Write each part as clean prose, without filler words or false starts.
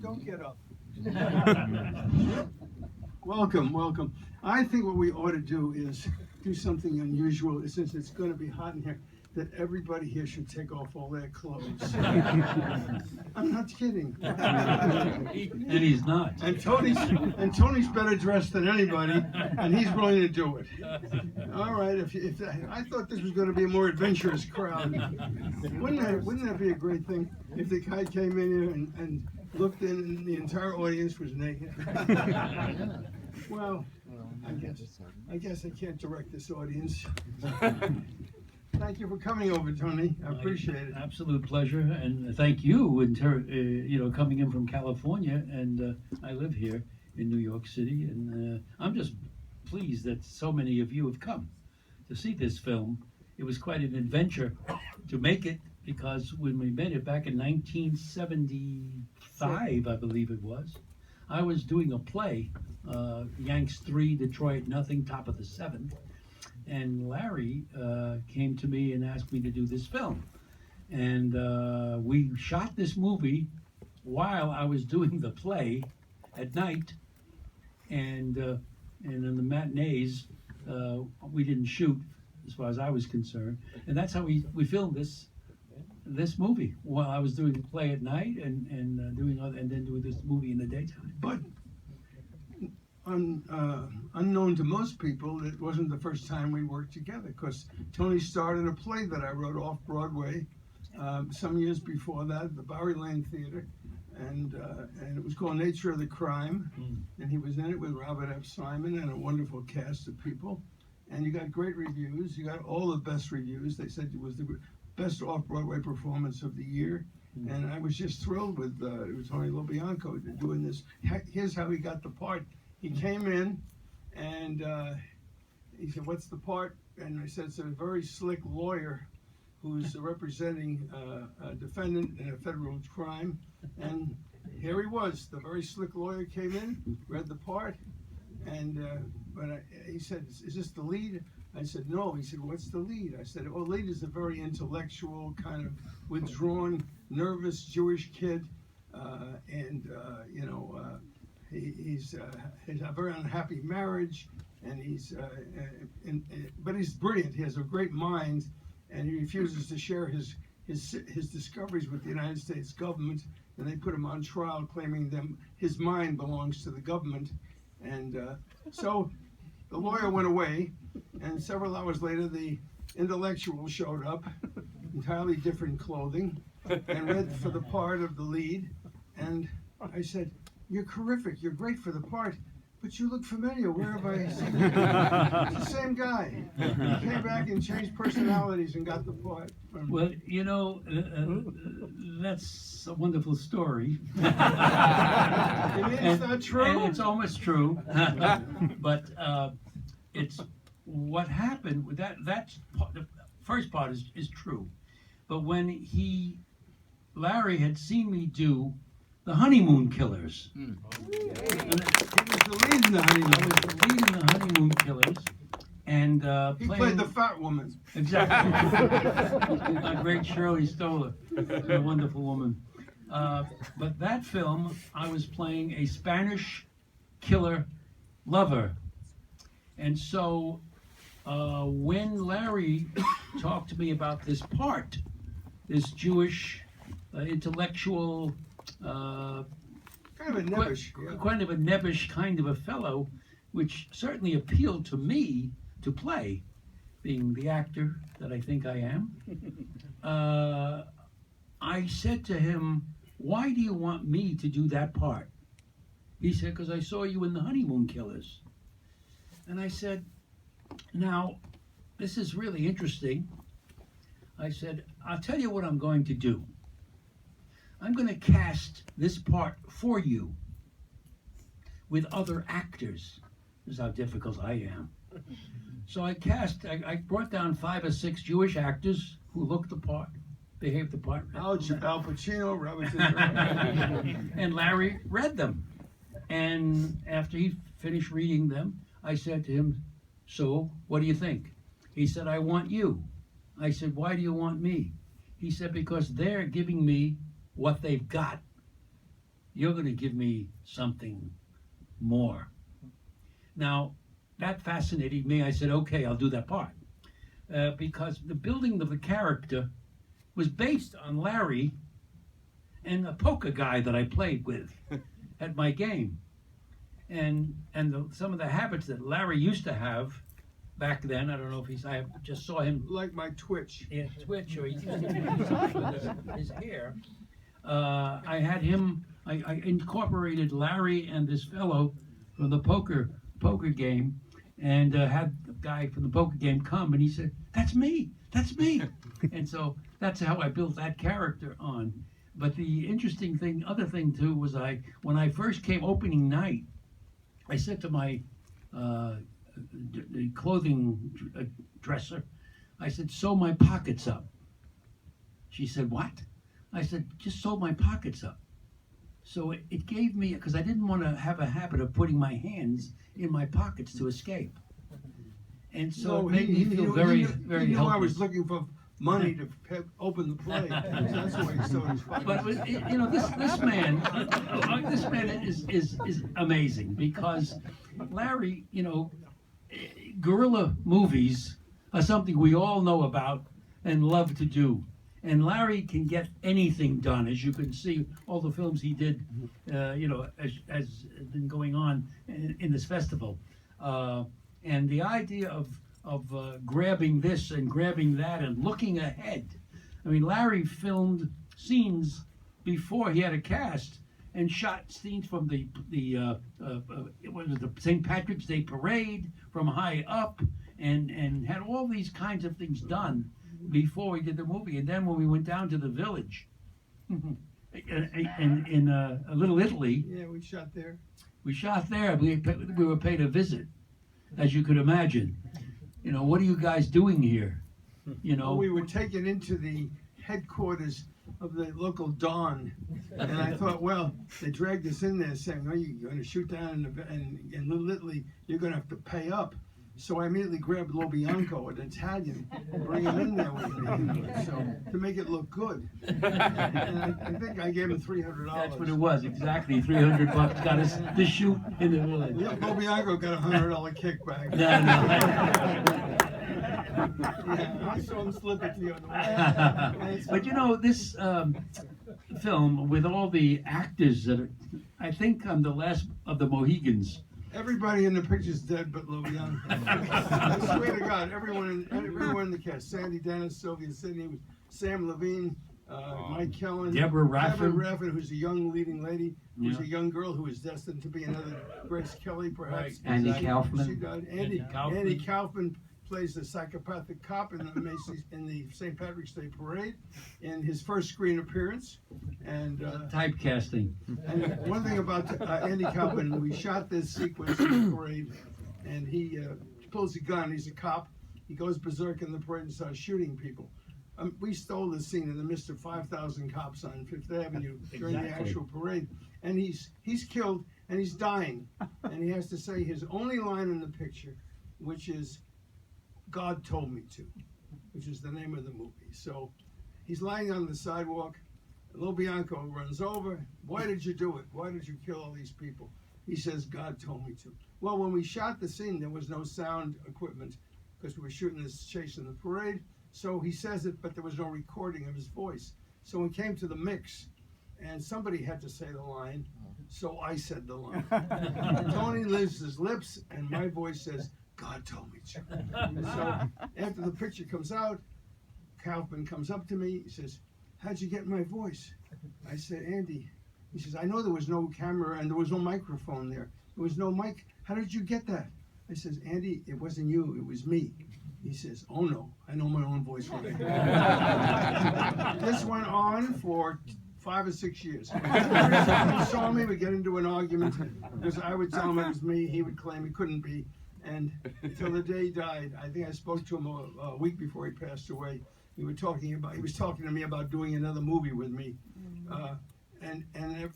Don't get up. Welcome, welcome. I think what we ought to do is do something unusual, since it's going to be hot in here, that everybody here should take off all their clothes. I'm not kidding. And he's not. And Tony's better dressed than anybody, and he's willing to do it. All right, I thought this was going to be a more adventurous crowd. Wouldn't that be a great thing if the guy came in here and looked in and the entire audience was naked? Well, I guess I can't direct this audience. Thank you for coming over, Tony. I appreciate it. Absolute pleasure, and thank you. Coming in from California, and I live here in New York City, and I'm just pleased that so many of you have come to see this film. It was quite an adventure to make it, because when we made it back in 1975, I believe it was, I was doing a play, Yanks 3, Detroit nothing, top of the 7th. And Larry came to me and asked me to do this film. And we shot this movie while I was doing the play at night. And in the matinees, we didn't shoot, as far as I was concerned. And that's how we filmed this movie, while I was doing the play at night and then doing this movie in the daytime. But unknown to most people, it wasn't the first time we worked together, because Tony starred in a play that I wrote off Broadway some years before that at the Bowery Lane Theater, and it was called Nature of the Crime, and he was in it with Robert F. Simon and a wonderful cast of people, and you got great reviews. You got all the best reviews. They said it was the best off-Broadway performance of the year, and I was just thrilled with Tony LoBianco doing this. Here's how he got the part. He came in, and he said, "What's the part?" And I said, "It's a very slick lawyer who's representing a defendant in a federal crime." And here he was. The very slick lawyer came in, read the part, and he said, "Is this the lead?" I said, "No." He said, "What's the lead?" I said, "Well, the lead is a very intellectual, kind of withdrawn, nervous Jewish kid, he's a very unhappy marriage, and but he's brilliant. He has a great mind, and he refuses to share his discoveries with the United States government, and they put him on trial, claiming his mind belongs to the government." And so the lawyer went away, and several hours later, the intellectual showed up, entirely different clothing, and read for the part of the lead. And I said, "You're terrific. You're great for the part, but you look familiar. Where have I seen you?" It's the same guy. He came back and changed personalities and got the part. Well, that's a wonderful story. It's not true. And it's almost true. But it's what happened with that. That's the first part is true. But when Larry had seen me do The Honeymoon Killers. He was the lead in The Honeymoon. I was the lead in The Honeymoon Killers. And He played the fat woman. Exactly. A great Shirley Stoller, a wonderful woman. But that film, I was playing a Spanish killer lover. And so when Larry talked to me about this part, this Jewish intellectual, Kind of a nebbish. kind of a nebbish kind of a fellow, which certainly appealed to me to play, being the actor that I think I am. I said to him, "Why do you want me to do that part?" He said, "Because I saw you in The Honeymoon Killers." And I said, "Now, this is really interesting." I said, "I'll tell you what I'm going to do. I'm going to cast this part for you with other actors." This is how difficult I am. So I brought down 5 or 6 Jewish actors who looked the part, behaved the part. Al Pacino, Robert De Niro. And Larry read them. And after he finished reading them, I said to him, "So, what do you think?" He said, "I want you." I said, "Why do you want me?" He said, "Because they're giving me what they've got. you're going to give me something more. Now, that fascinated me. I said, okay, I'll do that part. Because the building of the character was based on Larry and a poker guy that I played with at my game. And some of the habits that Larry used to have back then, I don't know if I just saw him. Like my Twitch. Yeah, Twitch, or he's his hair. I had him, I incorporated Larry and this fellow from the poker game, and had the guy from the poker game come, and he said, that's me. And so that's how I built that character on. But the interesting thing, other thing too, was when I first came opening night, I said to my the clothing dresser, I said, sew my pockets up. She said, what? I said, just sew my pockets up. So it gave me, because I didn't want to have a habit of putting my hands in my pockets to escape. And so it made me feel very he knew I was helpless. looking for money to open the play. That's why he sewed his pockets. But this man is amazing, because Larry, guerrilla movies are something we all know about and love to do. And Larry can get anything done, as you can see, all the films he did, as been going on in this festival. And the idea of grabbing this and grabbing that and looking ahead. I mean, Larry filmed scenes before he had a cast and shot scenes from the St. Patrick's Day parade from high up, and had all these kinds of things done before we did the movie. And then when we went down to the village in Little Italy, Yeah, we shot there. We were paid a visit, as you could imagine. What are you guys doing here? We were taken into the headquarters of the local Dawn, and I thought, well, they dragged us in there saying, oh, you're going to shoot down in Little Italy, you're going to have to pay up. So I immediately grabbed LoBianco, an Italian, and bring him in there with me, so to make it look good. And I think I gave him $300. That's what it was, exactly. $300 got us to shoot in the village. LoBianco got a $100 kickback. No. Yeah, I saw him slip it the other way. But this film, with all the actors that are, I think I'm the last of the Mohegans. Everybody in the picture's dead but LoBianco. I swear to God, everyone in the cast: Sandy Dennis, Sylvia Sidney, Sam Levine, Mike Kellen, Deborah Raffin, who's a young leading lady, who's Yeah. a young girl who is destined to be another Grace Kelly, perhaps. Right. Andy Kaufman. She died. Andy Kaufman plays the psychopathic cop in the St. Patrick's Day parade in his first screen appearance. And Typecasting. and one thing about Andy Kaufman, we shot this sequence in the parade, and he pulls a gun. He's a cop. He goes berserk in the parade and starts shooting people. We stole this scene in the midst of 5,000 cops on Fifth Avenue during the Exactly. actual parade, and he's killed and he's dying, and he has to say his only line in the picture, which is, "God told me to," which is the name of the movie. So he's lying on the sidewalk. LoBianco runs over. "Why did you do it? Why did you kill all these people?" He says, "God told me to." Well, when we shot the scene, there was no sound equipment because we were shooting this chase in the parade. So he says it, but there was no recording of his voice. So we came to the mix, and somebody had to say the line. So I said the line. Tony lifts his lips, and my voice says, "God told me to." So after the picture comes out, Kaufman comes up to me. He says, "How'd you get my voice?" I said, "Andy." He says, "I know there was no camera and there was no microphone there. There was no mic. How did you get that?" I says, "Andy, it wasn't you. It was me." He says, "Oh no, I know my own voice right now." This went on for 5 or 6 years. Every time he saw me, we'd get into an argument because I would tell him it was me. He would claim it couldn't be. And until the day he died, I think I spoke to him a week before he passed away. He was talking to me about doing another movie with me. And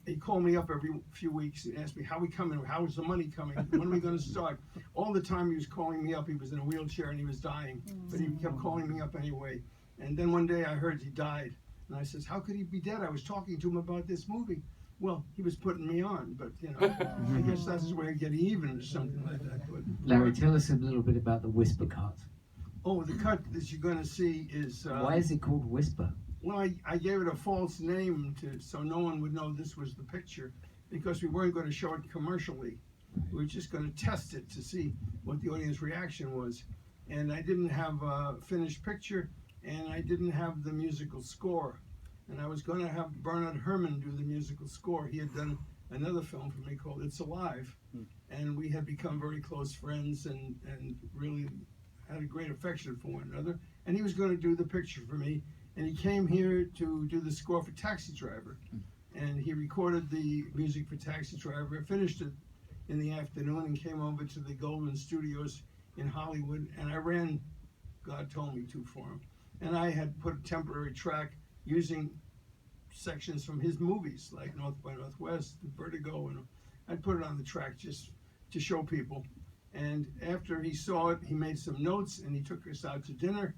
he called me up every few weeks and asked me, "How we coming? How is the money coming? When are we going to start?" All the time he was calling me up. He was in a wheelchair and he was dying, but he kept calling me up anyway. And then one day I heard he died. And I says, "How could he be dead? I was talking to him about this movie." Well, he was putting me on, but you know, I guess that's his way of getting even or something like that. But Larry, tell us a little bit about the Whisper cut. oh, the cut that you're going to see is. Why is it called Whisper? Well, I gave it a false name so no one would know this was the picture, because we weren't going to show it commercially. We were just going to test it to see what the audience reaction was. And I didn't have a finished picture, and I didn't have the musical score. And I was going to have Bernard Herrmann do the musical score. He had done another film for me called It's Alive, and we had become very close friends and really had a great affection for one another. And he was going to do the picture for me, and he came here to do the score for Taxi Driver. And he recorded the music for Taxi Driver, finished it in the afternoon, and came over to the Golden Studios in Hollywood, and I ran God Told Me To for him. And I had put a temporary track using sections from his movies, like North by Northwest, Vertigo, and I'd put it on the track just to show people. And after he saw it, he made some notes, and he took us out to dinner,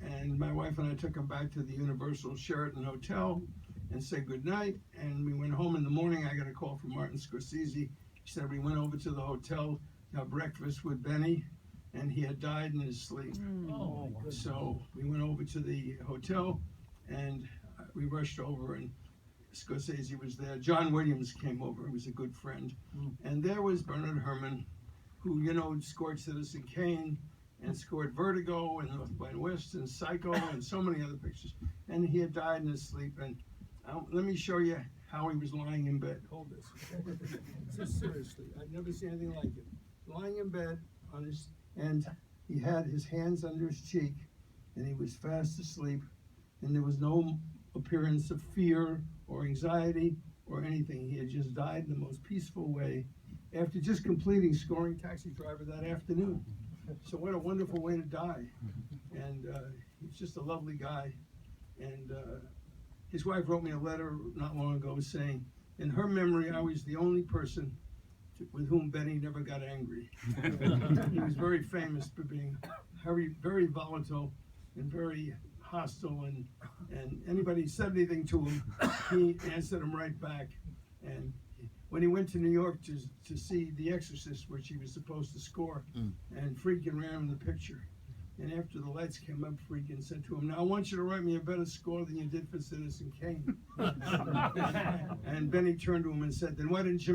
and my wife and I took him back to the Universal Sheraton Hotel and said goodnight, and we went home in the morning. I got a call from Martin Scorsese. He said we went over to the hotel to have breakfast with Benny, and he had died in his sleep. Oh, So we went over to the hotel, and we rushed over, and Scorsese was there. John Williams came over, he was a good friend. And there was Bernard Herrmann, who, you know, scored Citizen Kane, and scored Vertigo, and North by West, and Psycho, and so many other pictures. And he had died in his sleep, and let me show you how he was lying in bed. Hold this. Just seriously, I've never seen anything like it. Lying in bed, and he had his hands under his cheek, and he was fast asleep, and there was no appearance of fear or anxiety or anything. He had just died in the most peaceful way after just completing scoring Taxi Driver that afternoon. So what a wonderful way to die. And he's just a lovely guy. And his wife wrote me a letter not long ago saying, in her memory, I was the only person with whom Benny never got angry. He was very famous for being very volatile and very hostile, and anybody said anything to him, he answered him right back. And when he went to New York to see The Exorcist, which he was supposed to score, and Friedkin ran him the picture. And after the lights came up, Friedkin said to him, "Now I want you to write me a better score than you did for Citizen Kane." And Benny turned to him and said, "Then why didn't you